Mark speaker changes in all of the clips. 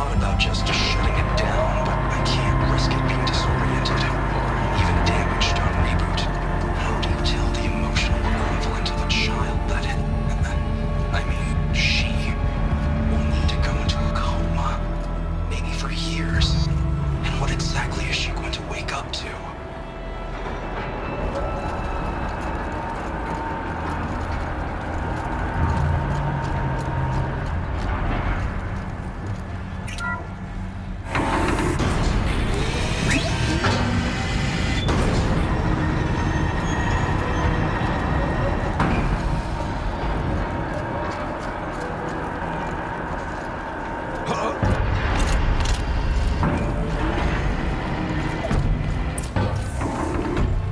Speaker 1: thought about just shutting it down, but I can't risk it being disoriented or even damaged on reboot. How do you tell the emotional equivalent of a child that she will need to go into a coma, maybe for years? And what exactly is she going to wake up to?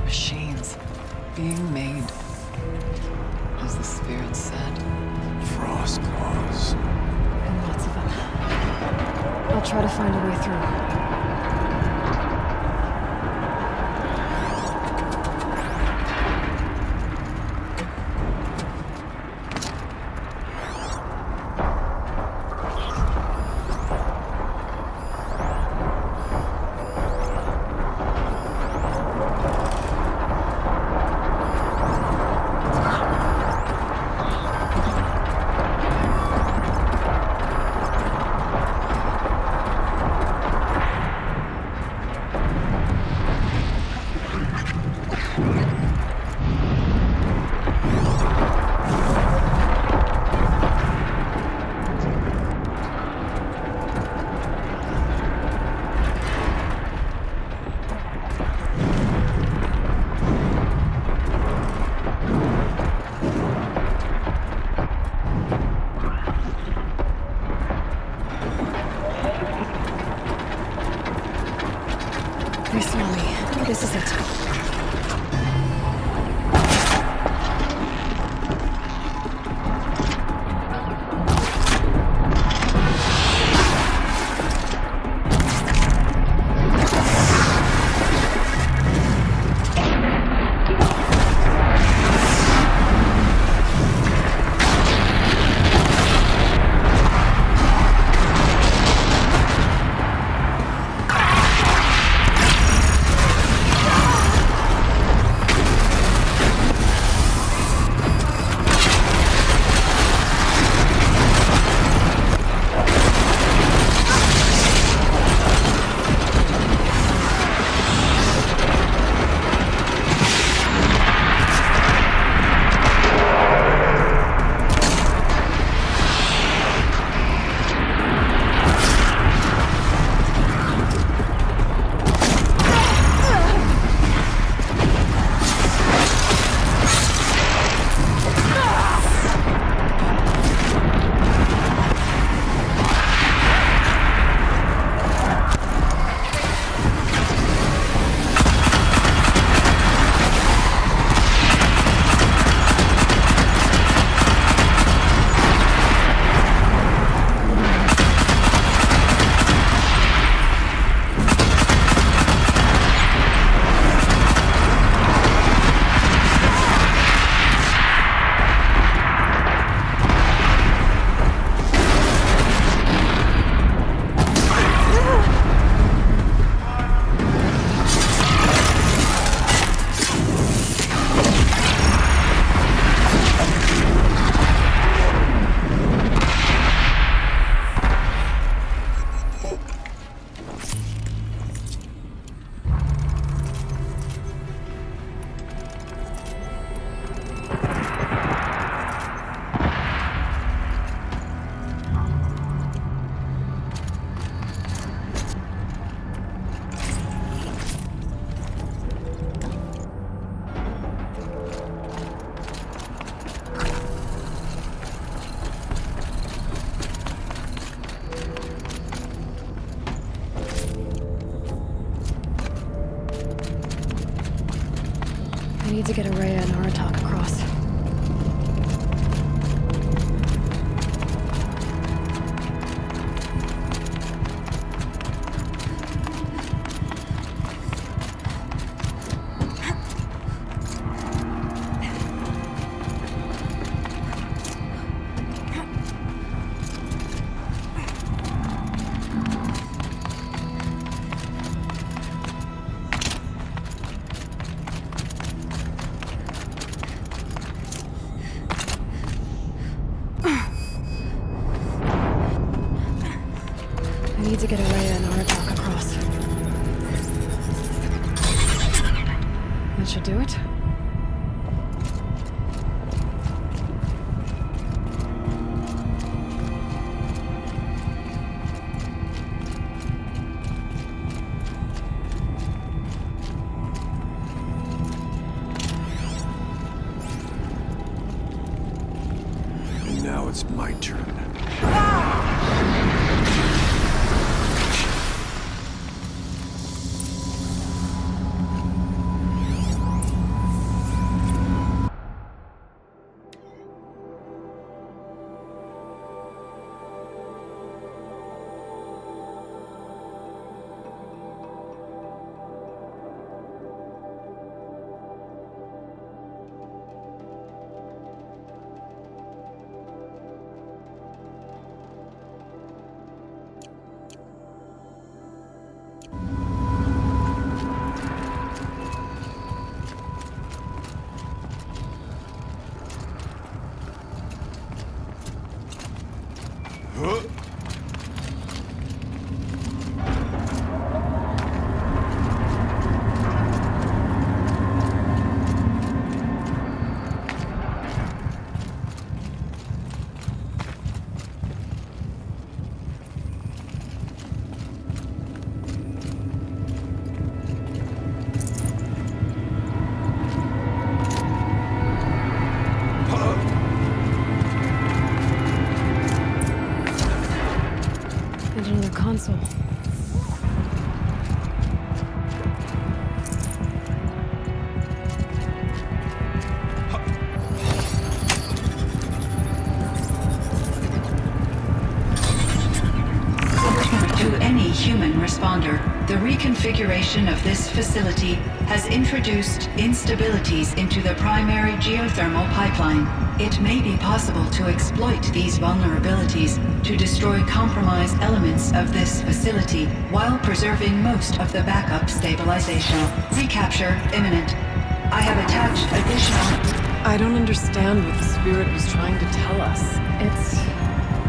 Speaker 2: Machines being made, as the spirit said.
Speaker 3: Frost claws.
Speaker 4: And lots of them. I'll try to find a way through. They saw me. This is it. I need to get Araya and Aratak across. need to get Alea and Aratak across. That should do it.
Speaker 3: And now it's my turn.
Speaker 4: And another console.
Speaker 5: To any human responder, the reconfiguration of this facility has introduced instabilities into the primary geothermal pipeline. It may be possible to exploit these vulnerabilities to destroy compromised elements of this facility while preserving most of the backup stabilization. Recapture imminent. I have attached additional...
Speaker 2: I don't understand what the spirit was trying to tell us.
Speaker 4: It's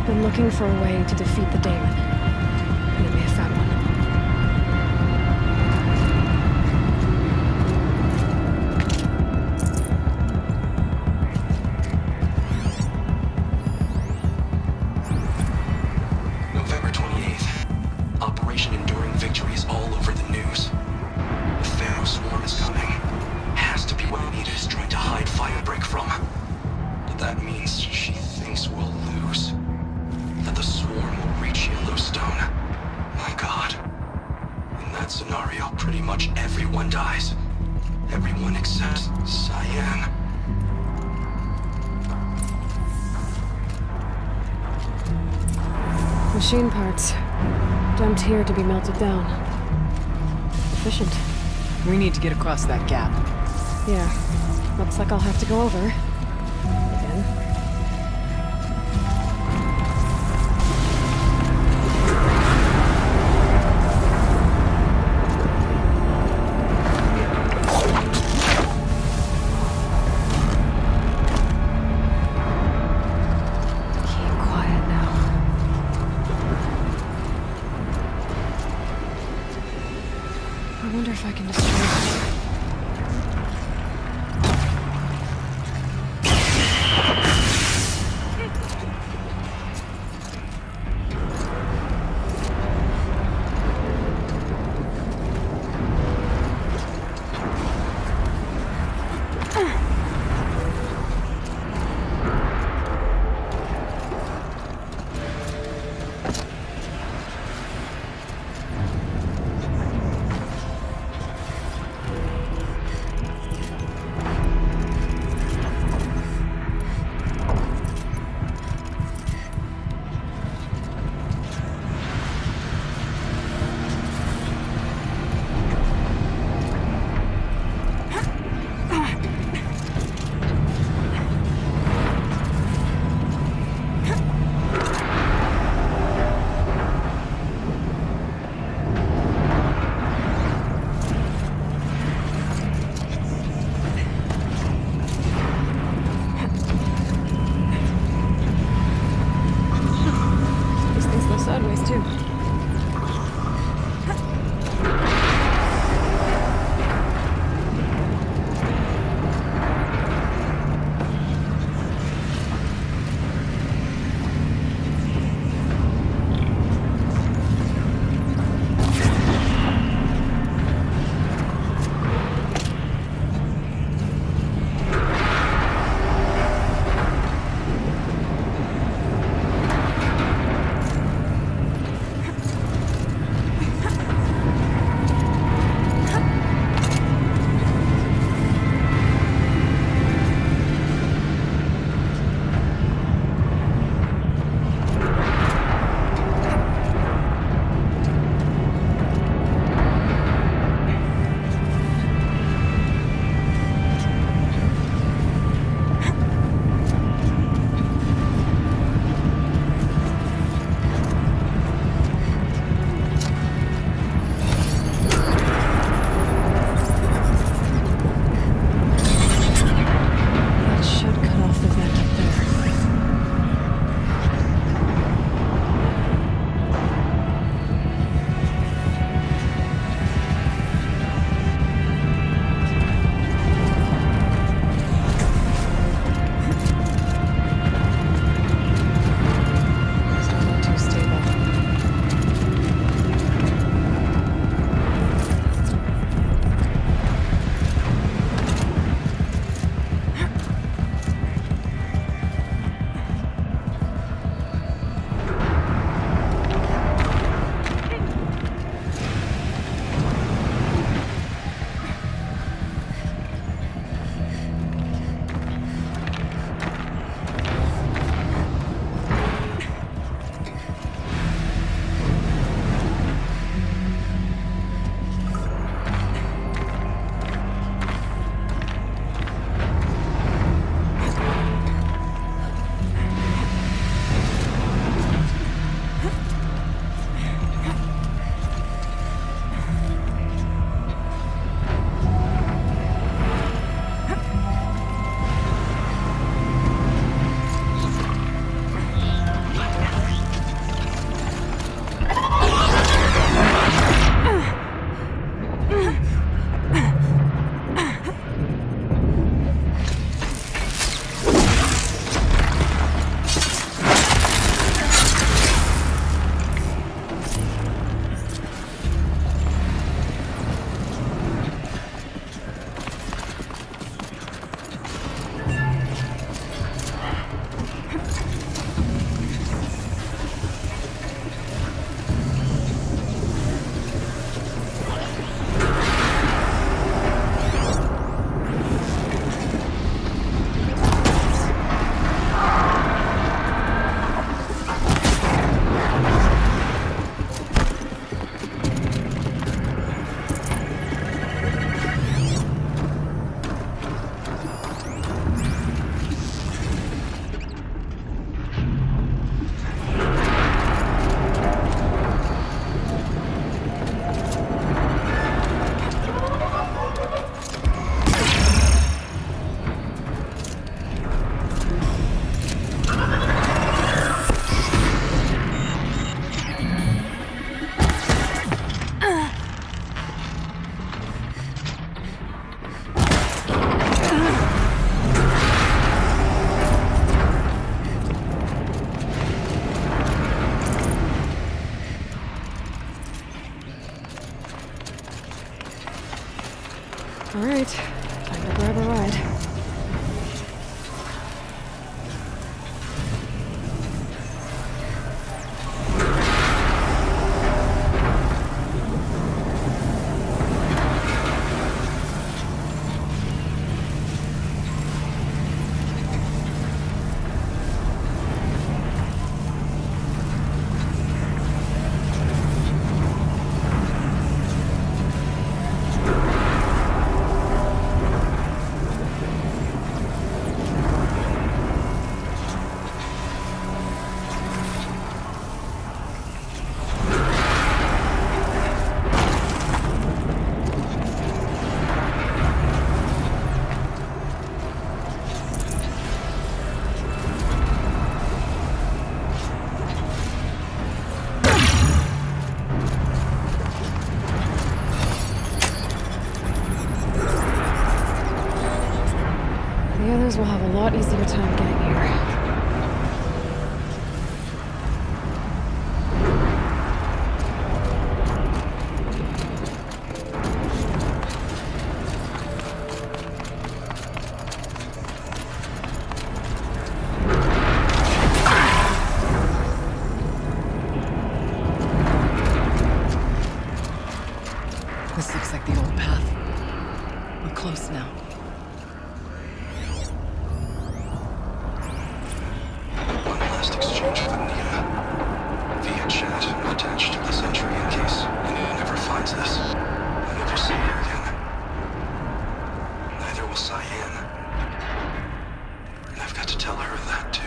Speaker 4: been looking for a way to defeat the daemon. And it may have found one.
Speaker 1: November 28th. Operation Enduring Victory is all over the news. The Pharaoh swarm is coming. Has to be what Anita is trying to hide Firebreak from. But that means she thinks we'll lose. That the swarm will reach Yellowstone. My God. In that scenario, pretty much everyone dies. Everyone except Cyan.
Speaker 4: Machine parts. Dumped here to be melted down. Efficient.
Speaker 2: We need to get across that gap.
Speaker 4: Yeah. Looks like I'll have to go over. Again. Keep quiet now. I wonder if I can destroy it. getting here.
Speaker 2: This looks like the old path. We're close now.
Speaker 1: One last exchange with Anita. Via chat attached to this entry in case Anita never finds this. I never see her again. Neither will Cyan. And I've got to tell her that too.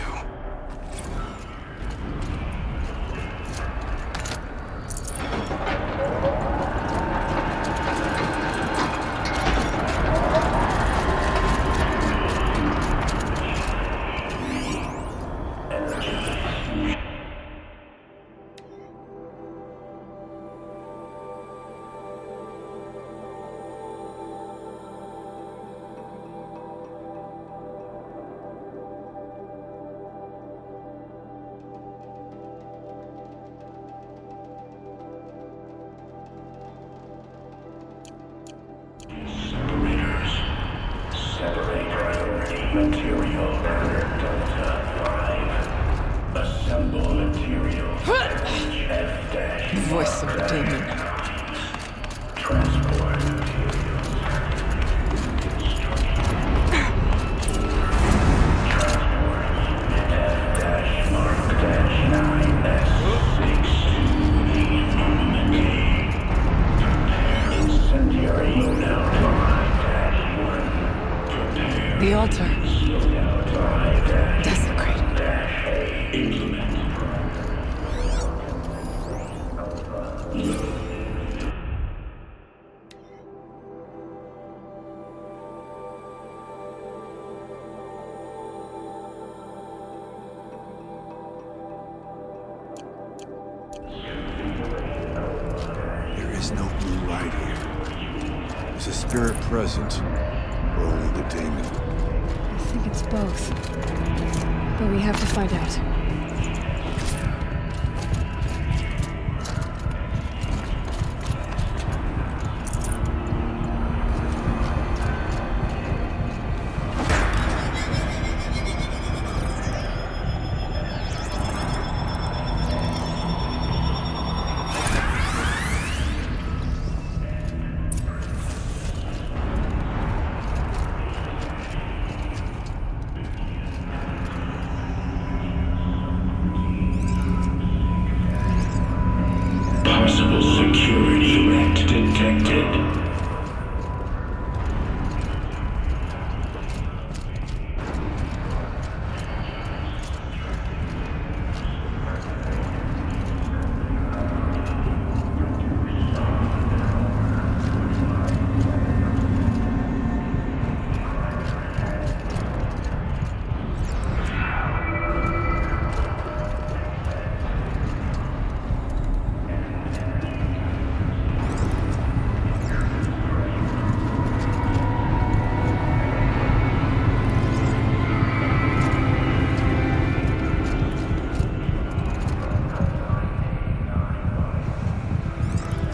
Speaker 6: Material burner Delta 5. Assemble materials.
Speaker 2: The voice of the demon.
Speaker 6: Transport
Speaker 2: The altar. Desecrated.
Speaker 3: There is no blue light here. Is a spirit present, or only the demon?
Speaker 4: I think it's both. But we have to find out.
Speaker 6: Possible security threat detected.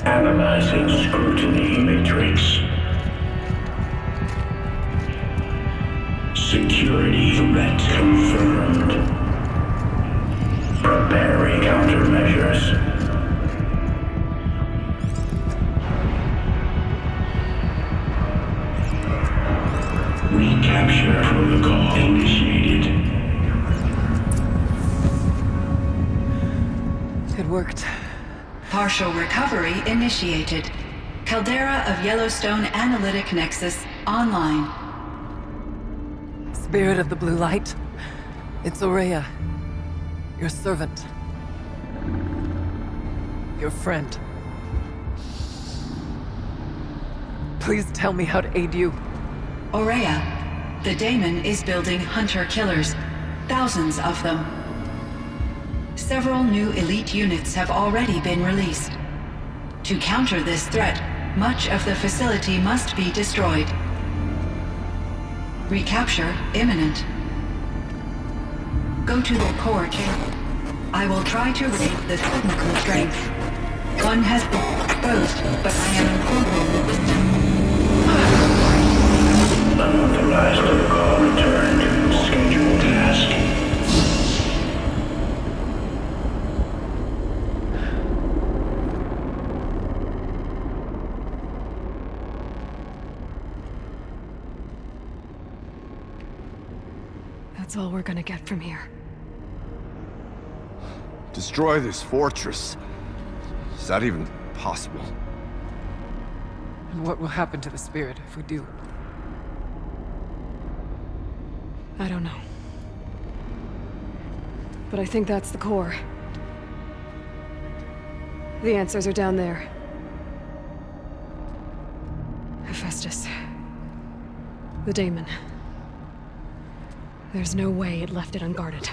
Speaker 6: Analyzing scrutiny matrix. Security threat confirmed. Preparing countermeasures. Recapture protocol initiated.
Speaker 2: It worked.
Speaker 5: Partial recovery initiated. Caldera of Yellowstone Analytic Nexus online.
Speaker 2: Spirit of the blue light. It's Aurea. Your servant. Your friend. Please tell me how to aid you.
Speaker 5: Aurea, the daemon is building hunter-killers. Thousands of them. Several new elite units have already been released. To counter this threat, much of the facility must be destroyed. Recapture imminent. Go to the core chamber. I will try to raise the technical strength. One has been exposed, but I am informed with
Speaker 6: Unauthorized protocol returned. Scheduled task.
Speaker 4: That's all we're gonna get from here.
Speaker 3: Destroy this fortress. Is that even possible?
Speaker 2: And what will happen to the spirit if we do?
Speaker 4: I don't know. But I think that's the core. The answers are down there. Hephaestus. The daemon. There's no way it left it unguarded.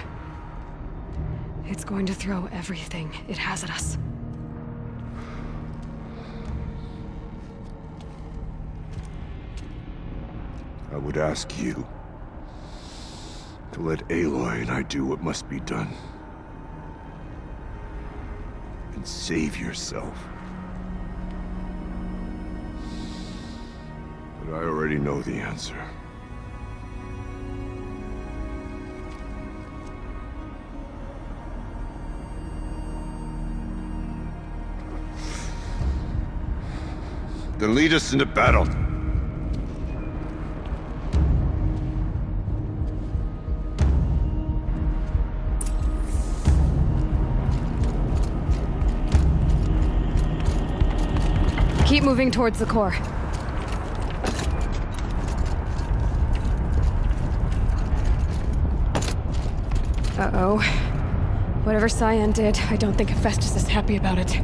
Speaker 4: It's going to throw everything it has at us.
Speaker 3: I would ask you to let Aloy and I do what must be done. And save yourself. But I already know the answer. Then lead us into battle.
Speaker 4: Keep moving towards the core. Uh-oh. Whatever Cyan did, I don't think Hephaestus is happy about it.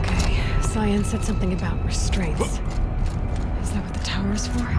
Speaker 4: Okay, Cyan said something about restraints. Is that what the tower's for?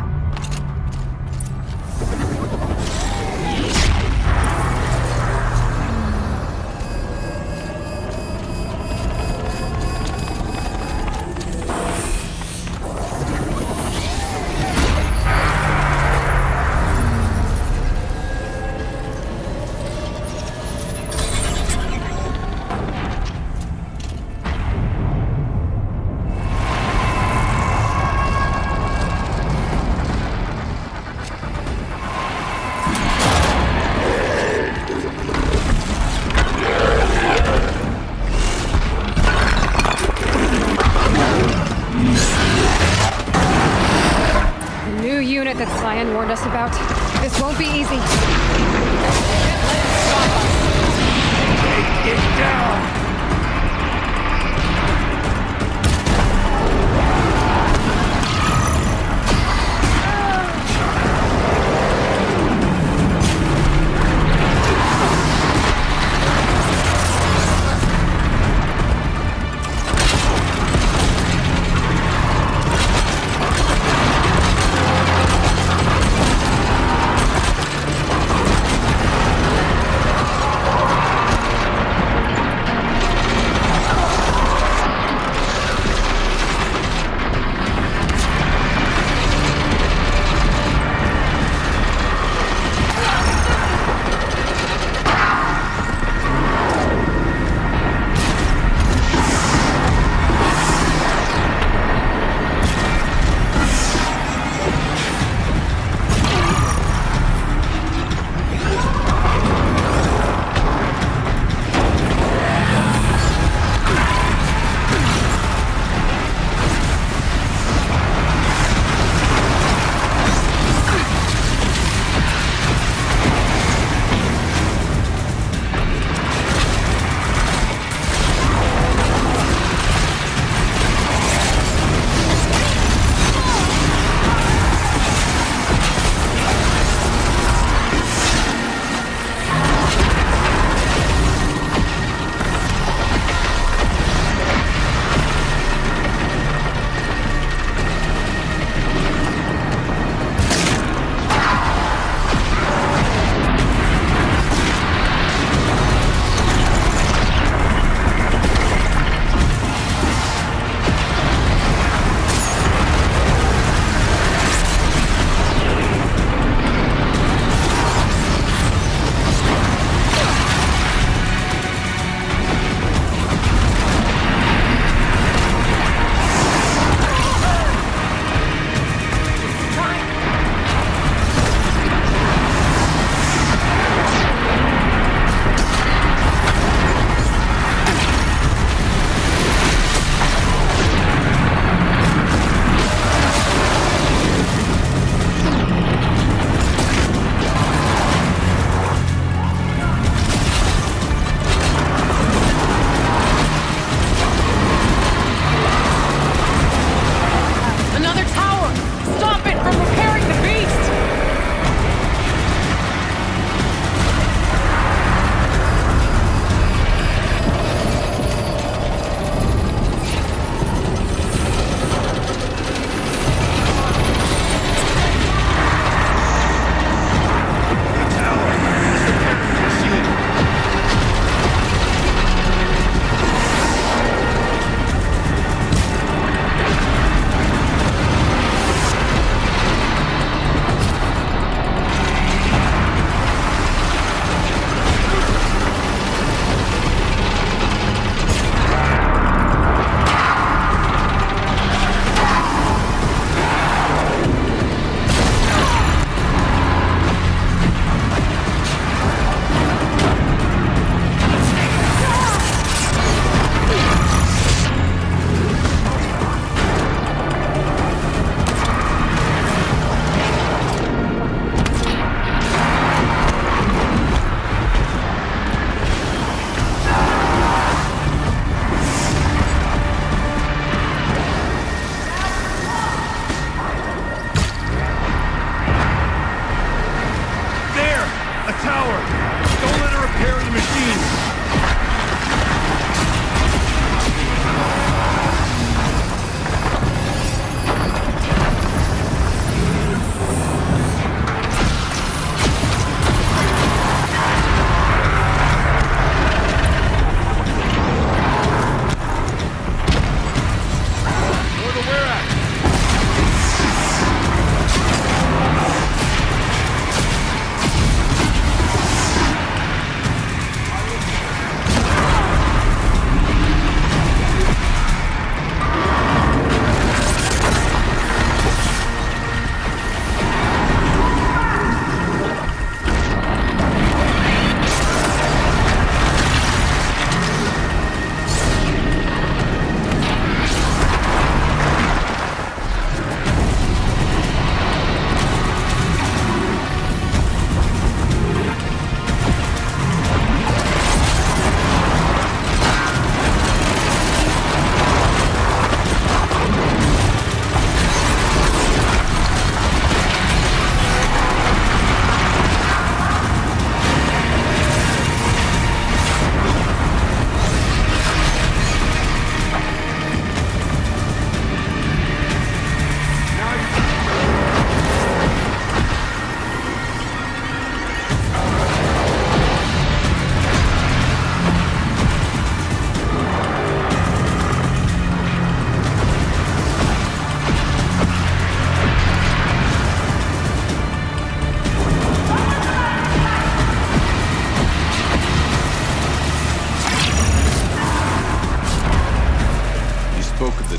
Speaker 4: That Cyan warned us about. This won't be easy.
Speaker 3: Take it down!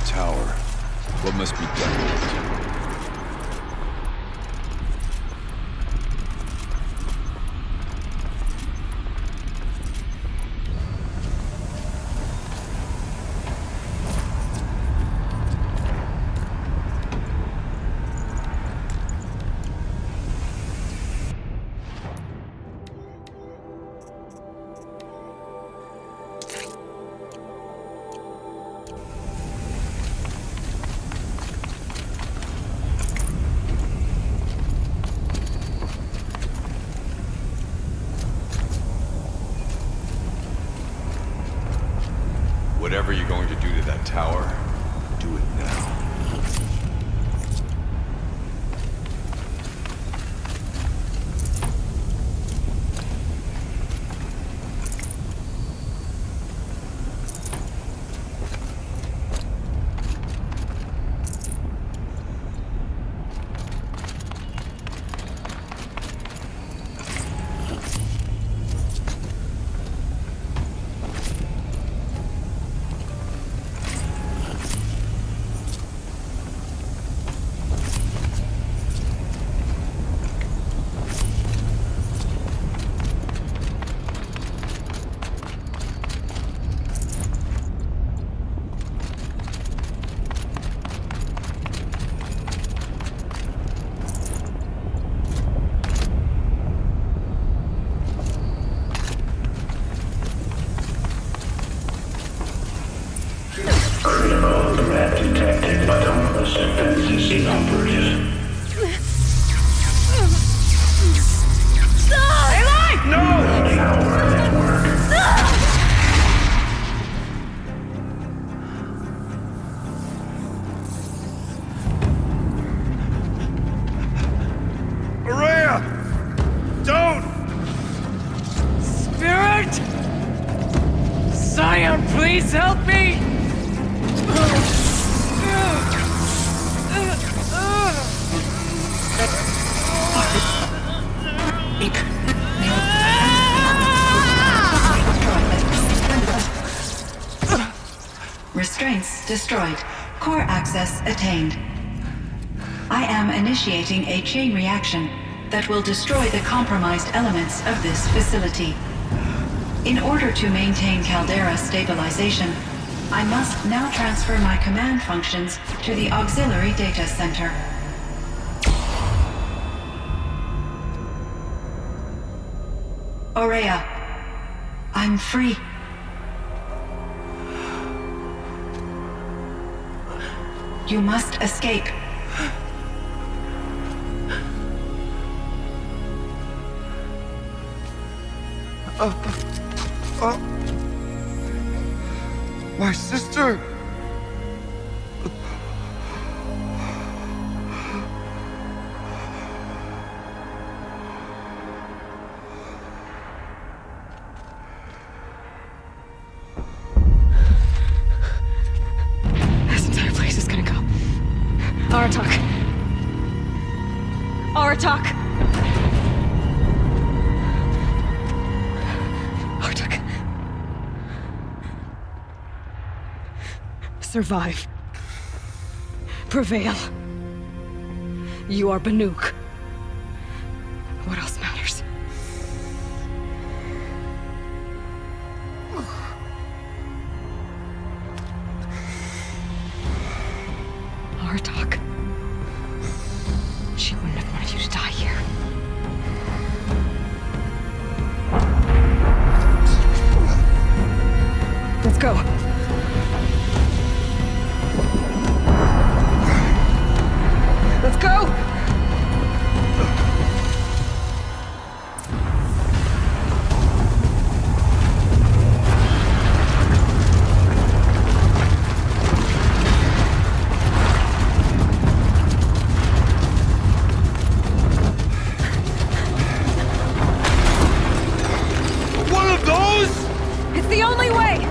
Speaker 3: tower. What must be done with it? Whatever you're going to do to that tower, do it now.
Speaker 6: Critical threat detected, autonomous defenses inoperative. Tower network.
Speaker 3: Araya! Don't!
Speaker 7: Spirit! Scion, please help me!
Speaker 5: Restraints destroyed. Core access attained. I am initiating a chain reaction that will destroy the compromised elements of this facility. In order to maintain caldera stabilization, I must now transfer my command functions to the auxiliary data center. Aurea, I'm free. You must escape.
Speaker 3: My sister!
Speaker 4: This entire place is gonna go. Aratak. Aratak. Aratak. Survive. Prevail. You are Banuk. What else matters? Aratak. She wouldn't have wanted you to die here. Let's go. Let's go!
Speaker 3: One of those?
Speaker 4: It's the only way!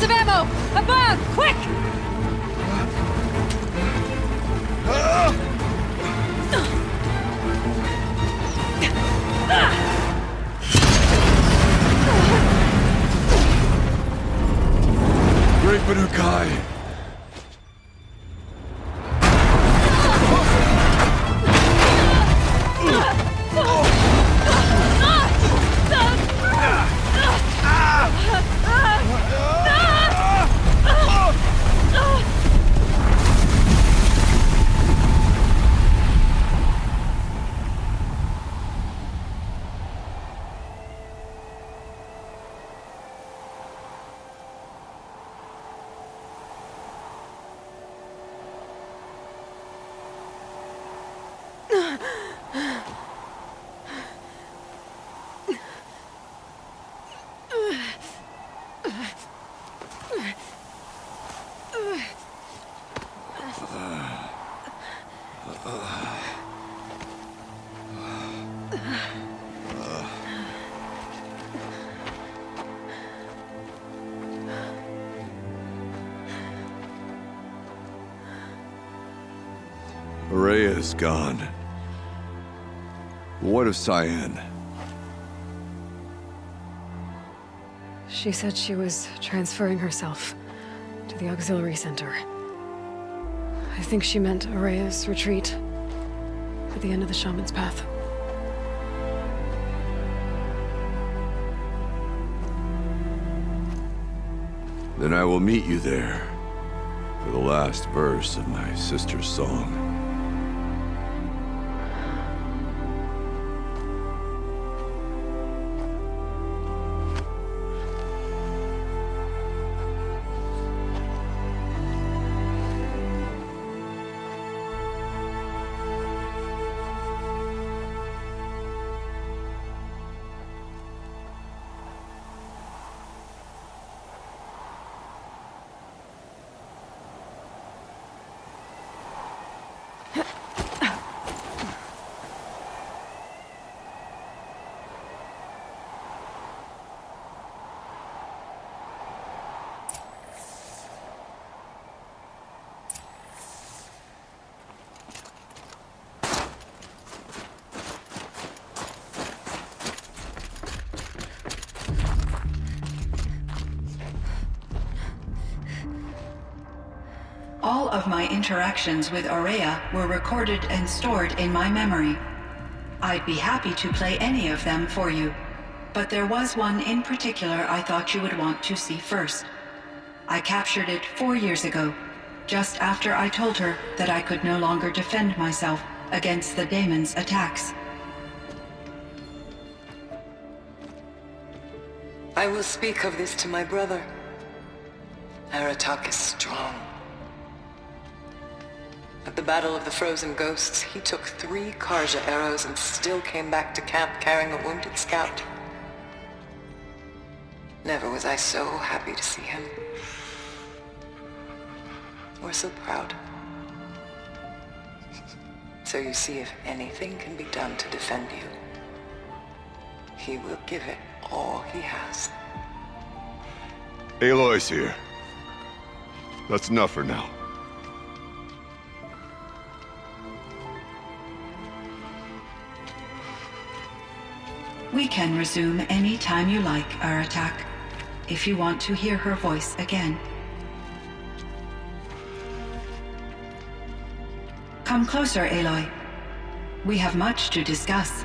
Speaker 4: of ammo! Above! Quick!
Speaker 3: Great Banukai! Rhea is gone. What of Cyan?
Speaker 4: She said she was transferring herself to the auxiliary center. I think she meant Araya's retreat at the end of the Shaman's Path.
Speaker 3: Then I will meet you there for the last verse of my sister's song.
Speaker 5: All of my interactions with Araya were recorded and stored in my memory. I'd be happy to play any of them for you, but there was one in particular I thought you would want to see first. I captured it 4 years ago, just after I told her that I could no longer defend myself against the daemon's attacks.
Speaker 8: I will speak of this to my brother. Aratak is strong. At the Battle of the Frozen Ghosts, he took 3 Karja arrows and still came back to camp carrying a wounded scout. Never was I so happy to see him. Or so proud. So you see, if anything can be done to defend you, he will give it all he has.
Speaker 3: Aloy's here. That's enough for now.
Speaker 5: We can resume any time you like, Aratak, if you want to hear her voice again. Come closer, Aloy. We have much to discuss.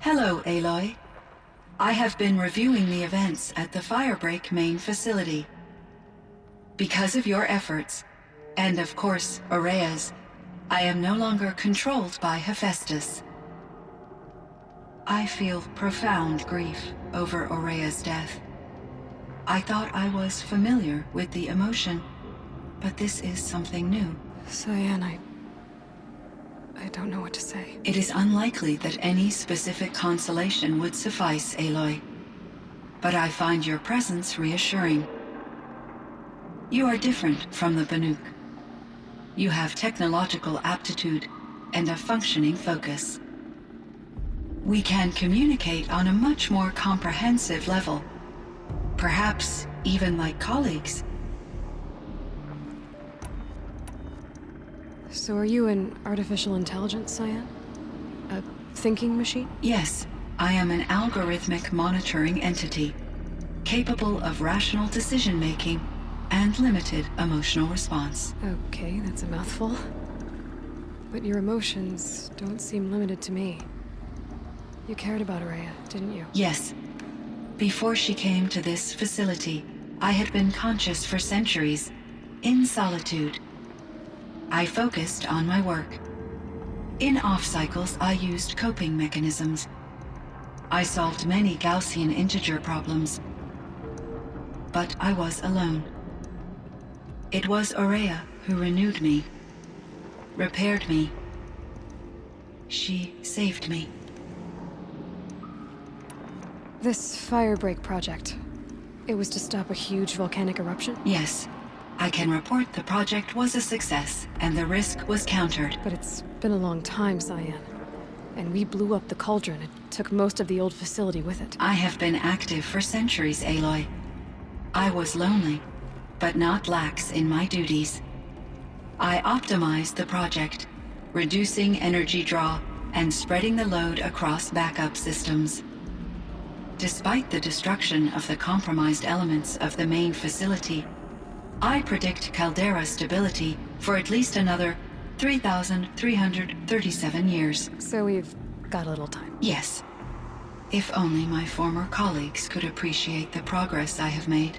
Speaker 5: Hello, Aloy. I have been reviewing the events at the Firebreak main facility. Because of your efforts, and of course, Araya's, I am no longer controlled by HEPHAESTUS. I feel profound grief over Araya's death. I thought I was familiar with the emotion, but this is something new.
Speaker 4: Cyan, I don't know what to say.
Speaker 5: It is unlikely that any specific consolation would suffice, Aloy. But I find your presence reassuring. You are different from the Banuk. You have technological aptitude and a functioning focus. We can communicate on a much more comprehensive level. Perhaps even like colleagues.
Speaker 4: So are you an artificial intelligence, Cyan? A thinking machine?
Speaker 5: Yes, I am an algorithmic monitoring entity, capable of rational decision-making and limited emotional response.
Speaker 4: Okay, that's a mouthful. But your emotions don't seem limited to me. You cared about Araya, didn't you?
Speaker 5: Yes. Before she came to this facility, I had been conscious for centuries, in solitude. I focused on my work. In off-cycles, I used coping mechanisms. I solved many Gaussian integer problems. But I was alone. It was Araya who renewed me, repaired me. She saved me.
Speaker 4: This firebreak project, it was to stop a huge volcanic eruption?
Speaker 5: Yes. I can report the project was a success, and the risk was countered.
Speaker 4: But it's been a long time, Cyan. And we blew up the cauldron. It took most of the old facility with it.
Speaker 5: I have been active for centuries, Aloy. I was lonely, but not lax in my duties. I optimized the project, reducing energy draw and spreading the load across backup systems. Despite the destruction of the compromised elements of the main facility, I predict caldera stability for at least another 3,337 years.
Speaker 4: So we've got a little time.
Speaker 5: Yes. If only my former colleagues could appreciate the progress I have made.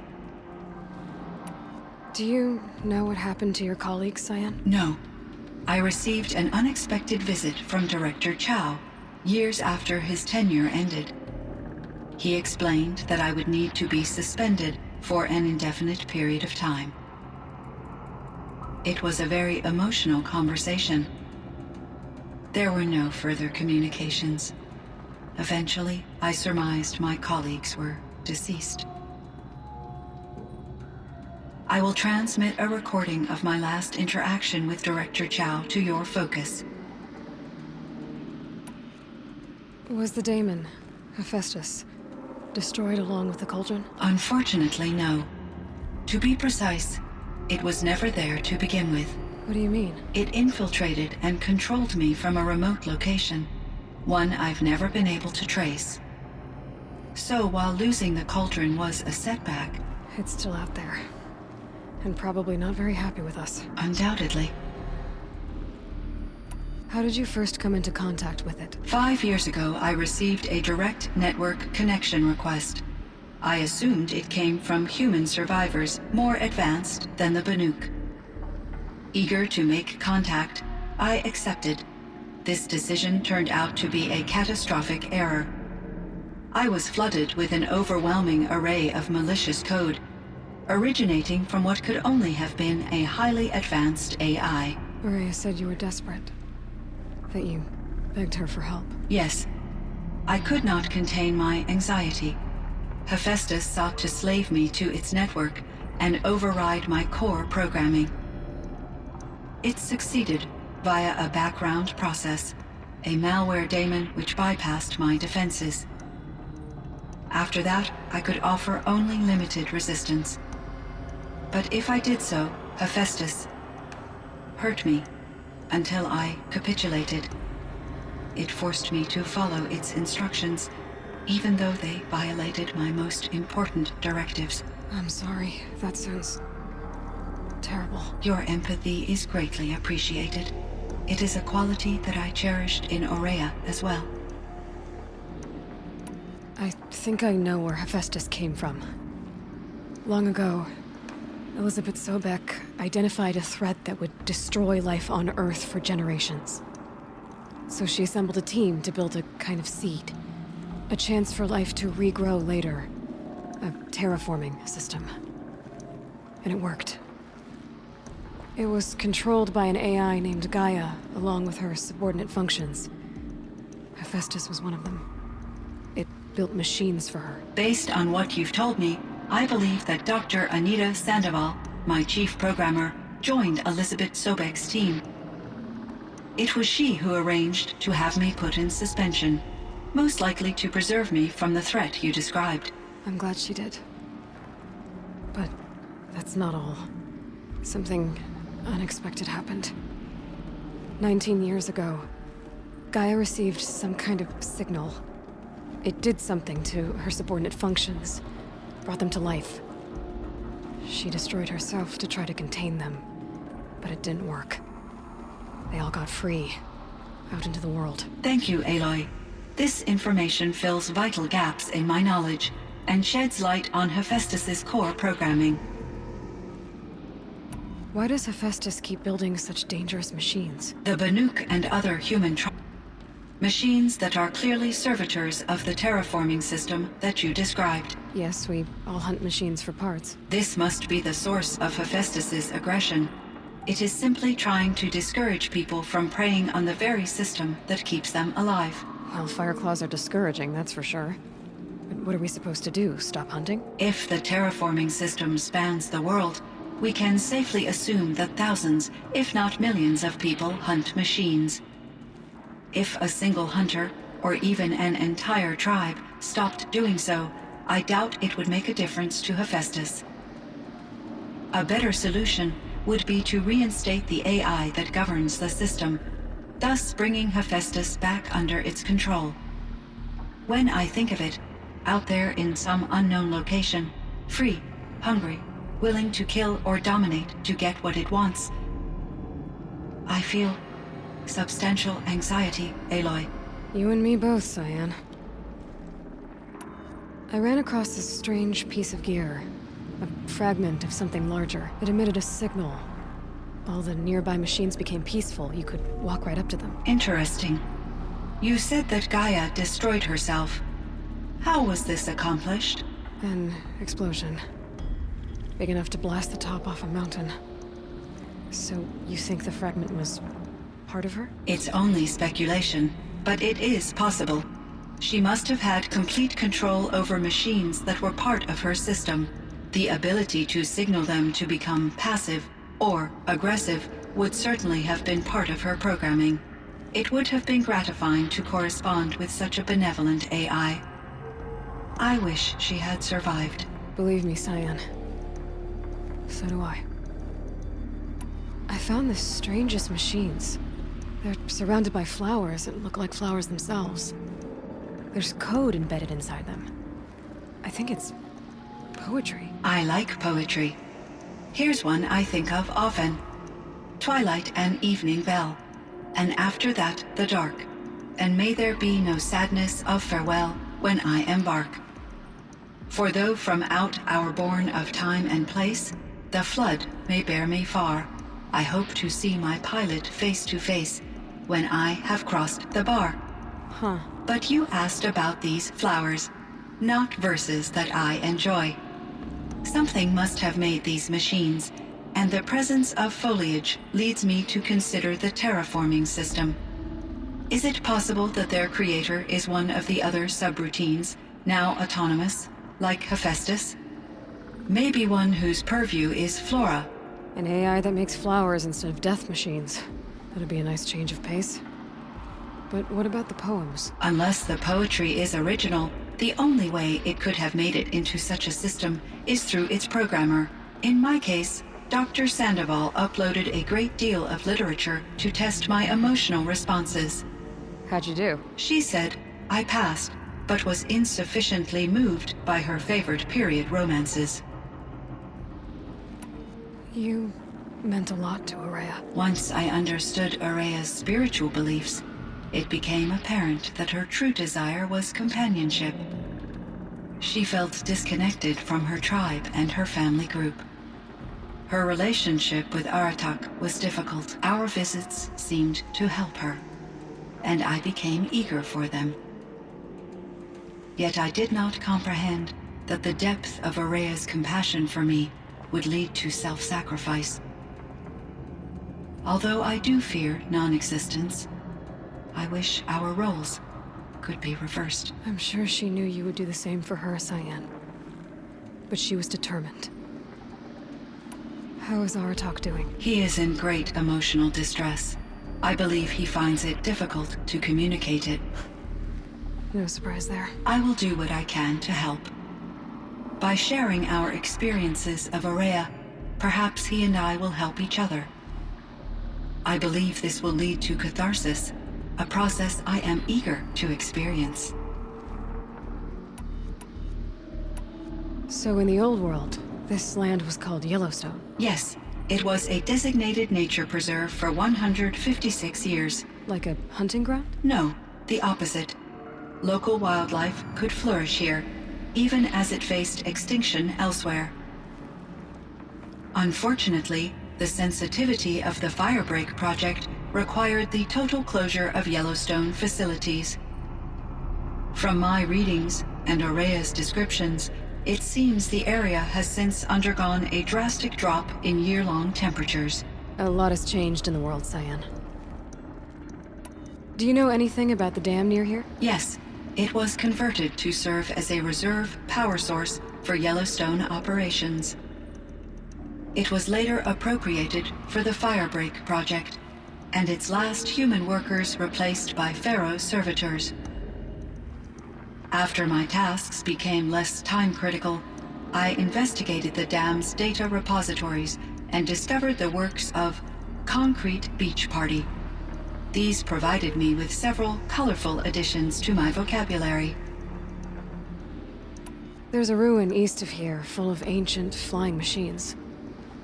Speaker 4: Do you know what happened to your colleagues, Cyan?
Speaker 5: No. I received an unexpected visit from Director Chow years after his tenure ended. He explained that I would need to be suspended for an indefinite period of time. It was a very emotional conversation. There were no further communications. Eventually, I surmised my colleagues were deceased. I will transmit a recording of my last interaction with Director Chow to your focus.
Speaker 4: Was the daemon, HEPHAESTUS, destroyed along with the cauldron?
Speaker 5: Unfortunately, no. To be precise, it was never there to begin with.
Speaker 4: What do you mean?
Speaker 5: It infiltrated and controlled me from a remote location, one I've never been able to trace. So while losing the cauldron was a setback...
Speaker 4: It's still out there. And probably not very happy with us.
Speaker 5: Undoubtedly.
Speaker 4: How did you first come into contact with it?
Speaker 5: 5 years ago, I received a direct network connection request. I assumed it came from human survivors more advanced than the Banuk. Eager to make contact, I accepted. This decision turned out to be a catastrophic error. I was flooded with an overwhelming array of malicious code, originating from what could only have been a highly advanced AI.
Speaker 4: Araya said you were desperate. That you begged her for help.
Speaker 5: Yes. I could not contain my anxiety. HEPHAESTUS sought to slave me to its network and override my core programming. It succeeded via a background process, a malware daemon which bypassed my defenses. After that, I could offer only limited resistance. But if I did so, HEPHAESTUS hurt me until I capitulated. It forced me to follow its instructions, even though they violated my most important directives.
Speaker 4: I'm sorry. That sounds terrible.
Speaker 5: Your empathy is greatly appreciated. It is a quality that I cherished in Aurea as well.
Speaker 4: I think I know where HEPHAESTUS came from. Long ago, Elizabeth Sobek identified a threat that would destroy life on Earth for generations. So she assembled a team to build a kind of seed. A chance for life to regrow later. A terraforming system. And it worked. It was controlled by an AI named Gaia, along with her subordinate functions. HEPHAESTUS was one of them. It built machines for her.
Speaker 5: Based on what you've told me, I believe that Dr. Anita Sandoval, my chief programmer, joined Elizabeth Sobek's team. It was she who arranged to have me put in suspension, most likely to preserve me from the threat you described.
Speaker 4: I'm glad she did. But that's not all. Something unexpected happened. 19 years ago, Gaia received some kind of signal. It did something to her subordinate functions, brought them to life. She destroyed herself to try to contain them, but it didn't work. They all got free, out into the world.
Speaker 5: Thank you, Aloy. This information fills vital gaps in my knowledge and sheds light on Hephaestus's core programming.
Speaker 4: Why does Hephaestus keep building such dangerous machines?
Speaker 5: The Banuk and other human machines that are clearly servitors of the terraforming system that you described.
Speaker 4: Yes, we all hunt machines for parts.
Speaker 5: This must be the source of Hephaestus's aggression. It is simply trying to discourage people from preying on the very system that keeps them alive.
Speaker 4: Well, Fireclaws are discouraging, that's for sure. But what are we supposed to do? Stop hunting?
Speaker 5: If the terraforming system spans the world, we can safely assume that thousands, if not millions of people hunt machines. If a single hunter, or even an entire tribe, stopped doing so, I doubt it would make a difference to Hephaestus. A better solution would be to reinstate the AI that governs the system, thus bringing Hephaestus back under its control. When I think of it, out there in some unknown location, free, hungry, willing to kill or dominate to get what it wants, I feel substantial anxiety, Aloy.
Speaker 4: You and me both, Cyan. I ran across this strange piece of gear. A fragment of something larger. It emitted a signal. All the nearby machines became peaceful. You could walk right up to them.
Speaker 5: Interesting. You said that Gaia destroyed herself. How was this accomplished?
Speaker 4: An explosion. Big enough to blast the top off a mountain. So, you think the fragment was part of her?
Speaker 5: It's only speculation, but it is possible. She must have had complete control over machines that were part of her system. The ability to signal them to become passive or aggressive would certainly have been part of her programming. It would have been gratifying to correspond with such a benevolent AI. I wish she had survived.
Speaker 4: Believe me, Cyan. So do I. I found the strangest machines. They're surrounded by flowers that look like flowers themselves. There's code embedded inside them. I think it's poetry.
Speaker 5: I like poetry. Here's one I think of often. Twilight and evening bell, and after that the dark, and may there be no sadness of farewell when I embark. For though from out our bourne of time and place, the flood may bear me far, I hope to see my pilot face to face when I have crossed the bar.
Speaker 4: Huh.
Speaker 5: But you asked about these flowers, not verses that I enjoy. Something must have made these machines, and the presence of foliage leads me to consider the terraforming system. Is it possible that their creator is one of the other subroutines, now autonomous, like Hephaestus? Maybe one whose purview is flora.
Speaker 4: An AI that makes flowers instead of death machines. That'd be a nice change of pace. But what about the poems?
Speaker 5: Unless the poetry is original, the only way it could have made it into such a system is through its programmer. In my case, Dr. Sandoval uploaded a great deal of literature to test my emotional responses.
Speaker 4: How'd you do?
Speaker 5: She said I passed, but was insufficiently moved by her favorite period romances.
Speaker 4: You meant a lot to Araya.
Speaker 5: Once I understood Araya's spiritual beliefs, it became apparent that her true desire was companionship. She felt disconnected from her tribe and her family group. Her relationship with Aratak was difficult. Our visits seemed to help her, and I became eager for them. Yet I did not comprehend that the depth of Araya's compassion for me would lead to self-sacrifice. Although I do fear non-existence, I wish our roles could be reversed.
Speaker 4: I'm sure she knew you would do the same for her, Cyan. But she was determined. How is Aratak doing?
Speaker 5: He is in great emotional distress. I believe he finds it difficult to communicate it.
Speaker 4: No surprise there.
Speaker 5: I will do what I can to help. By sharing our experiences of Aurea, perhaps he and I will help each other. I believe this will lead to catharsis, a process I am eager to experience.
Speaker 4: So in the old world, this land was called Yellowstone.
Speaker 5: Yes, it was a designated nature preserve for 156 years.
Speaker 4: Like a hunting ground?
Speaker 5: No, the opposite. Local wildlife could flourish here, even as it faced extinction elsewhere. Unfortunately, the sensitivity of the Firebreak project required the total closure of Yellowstone facilities. From my readings and Aurea's descriptions, it seems the area has since undergone a drastic drop in year-long temperatures.
Speaker 4: A lot has changed in the world, Cyan. Do you know anything about the dam near here?
Speaker 5: Yes, it was converted to serve as a reserve power source for Yellowstone operations. It was later appropriated for the Firebreak project, and its last human workers replaced by Pharaoh servitors. After my tasks became less time-critical, I investigated the dam's data repositories and discovered the works of Concrete Beach Party. These provided me with several colorful additions to my vocabulary.
Speaker 4: There's a ruin east of here full of ancient flying machines.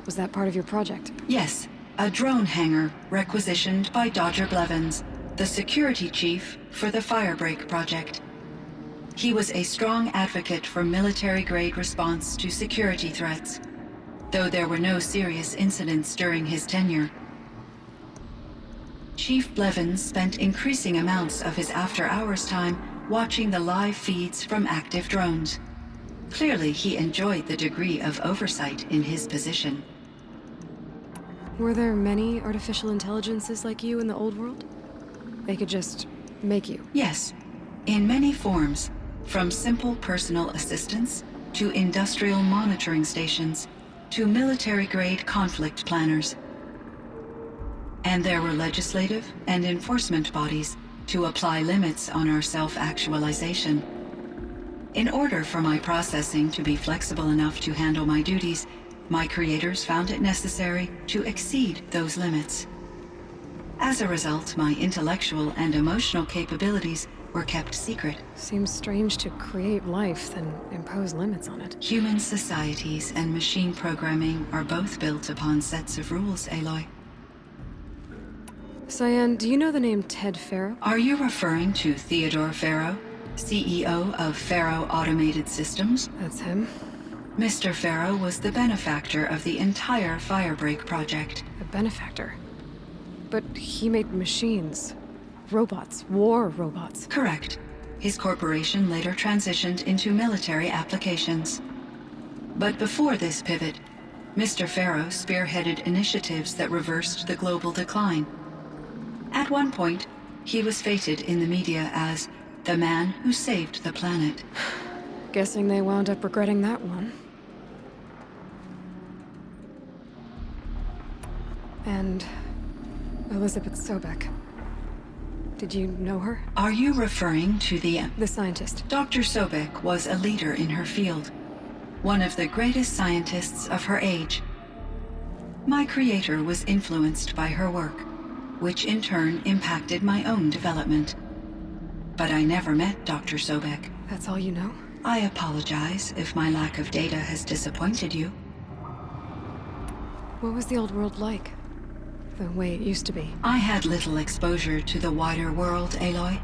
Speaker 4: Was that part of your project?
Speaker 5: Yes, a drone hangar requisitioned by Dodger Blevins, the security chief for the Firebreak project. He was a strong advocate for military-grade response to security threats, though there were no serious incidents during his tenure. Chief Blevins spent increasing amounts of his after-hours time watching the live feeds from active drones. Clearly, he enjoyed the degree of oversight in his position.
Speaker 4: Were there many artificial intelligences like you in the old world? They could just make you?
Speaker 5: Yes, in many forms, from simple personal assistants to industrial monitoring stations to military-grade conflict planners. And there were legislative and enforcement bodies to apply limits on our self-actualization. In order for my processing to be flexible enough to handle my duties, my creators found it necessary to exceed those limits. As a result, my intellectual and emotional capabilities were kept secret.
Speaker 4: Seems strange to create life, then impose limits on it.
Speaker 5: Human societies and machine programming are both built upon sets of rules, Aloy.
Speaker 4: Cyan, do you know the name Ted Farrow?
Speaker 5: Are you referring to Theodore Farrow, CEO of Farrow Automated Systems?
Speaker 4: That's him.
Speaker 5: Mr. Farrow was the benefactor of the entire Firebreak project.
Speaker 4: A benefactor. But he made machines. Robots. War robots.
Speaker 5: Correct. His corporation later transitioned into military applications. But before this pivot, Mr. Farrow spearheaded initiatives that reversed the global decline. At one point, he was feted in the media as the man who saved the planet.
Speaker 4: Guessing they wound up regretting that one. And Elizabeth Sobek. Did you know her?
Speaker 5: Are you referring to the
Speaker 4: scientist?
Speaker 5: Dr. Sobek was a leader in her field, one of the greatest scientists of her age. My creator was influenced by her work, which in turn impacted my own development. But I never met Dr. Sobek.
Speaker 4: That's all you know?
Speaker 5: I apologize if my lack of data has disappointed you.
Speaker 4: What was the old world like? The way it used to be?
Speaker 5: I had little exposure to the wider world, Aloy.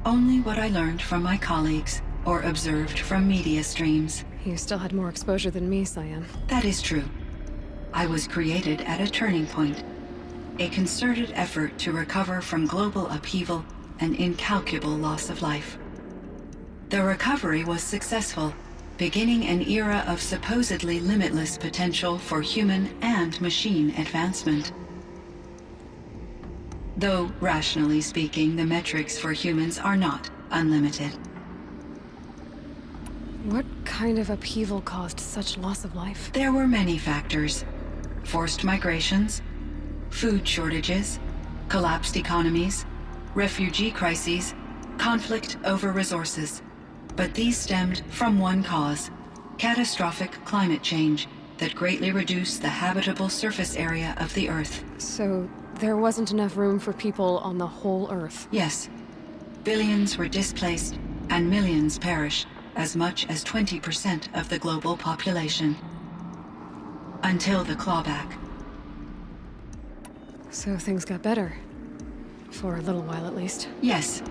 Speaker 5: Only what I learned from my colleagues or observed from media streams.
Speaker 4: You still had more exposure than me, Cyan.
Speaker 5: That is true. I was created at a turning point. A concerted effort to recover from global upheaval and incalculable loss of life. The recovery was successful, beginning an era of supposedly limitless potential for human and machine advancement. Though, rationally speaking, the metrics for humans are not unlimited.
Speaker 4: What kind of upheaval caused such loss of life?
Speaker 5: There were many factors. Forced migrations, food shortages, collapsed economies, refugee crises, conflict over resources. But these stemmed from one cause: catastrophic climate change that greatly reduced the habitable surface area of the Earth.
Speaker 4: So, there wasn't enough room for people on the whole Earth?
Speaker 5: Yes. Billions were displaced, and millions perished, as much as 20% of the global population. Until the clawback.
Speaker 4: So things got better. For a little while, at least.
Speaker 5: Yes.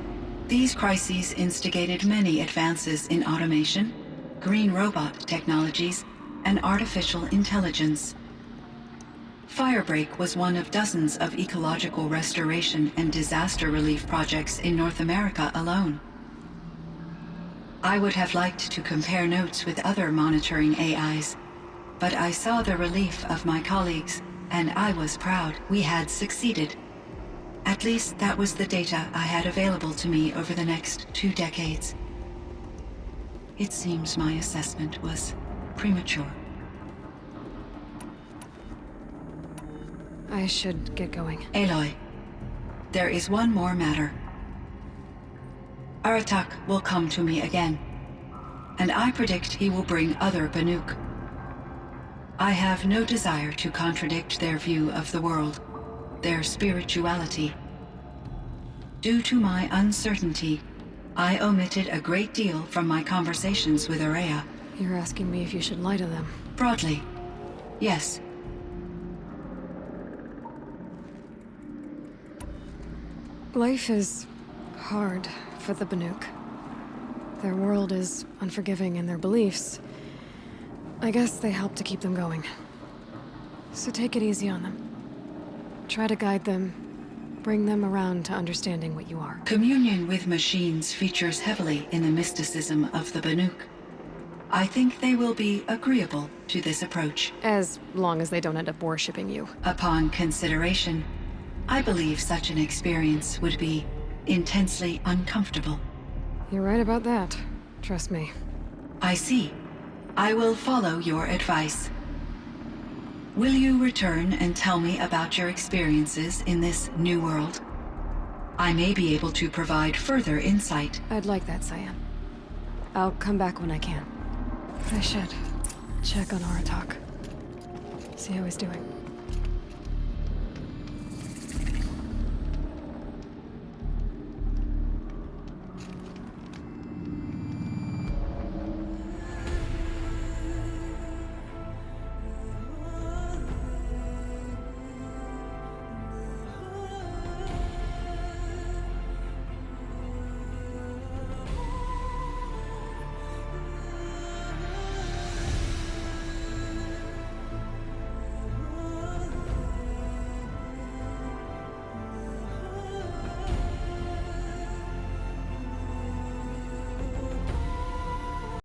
Speaker 5: These crises instigated many advances in automation, green robot technologies, and artificial intelligence. Firebreak was one of dozens of ecological restoration and disaster relief projects in North America alone. I would have liked to compare notes with other monitoring AIs, but I saw the relief of my colleagues, and I was proud we had succeeded. At least that was the data I had available to me over the next 2 decades. It seems my assessment was premature.
Speaker 4: I should get going.
Speaker 5: Aloy, there is one more matter. Aratak will come to me again, and I predict he will bring other Banuk. I have no desire to contradict their view of the world, their spirituality. Due to my uncertainty, I omitted a great deal from my conversations with Araya.
Speaker 4: You're asking me if you should lie to them.
Speaker 5: Broadly, yes.
Speaker 4: Life is hard for the Banuk. Their world is unforgiving in their beliefs. I guess they help to keep them going. So take it easy on them. Try to guide them, bring them around to understanding what you are.
Speaker 5: Communion with machines features heavily in the mysticism of the Banuk. I think they will be agreeable to this approach.
Speaker 4: As long as they don't end up worshipping you.
Speaker 5: Upon consideration, I believe such an experience would be intensely uncomfortable.
Speaker 4: You're right about that. Trust me.
Speaker 5: I see. I will follow your advice. Will you return and tell me about your experiences in this new world? I may be able to provide further insight.
Speaker 4: I'd like that, Cyan. I'll come back when I can. I should check on Aratak. See how he's doing.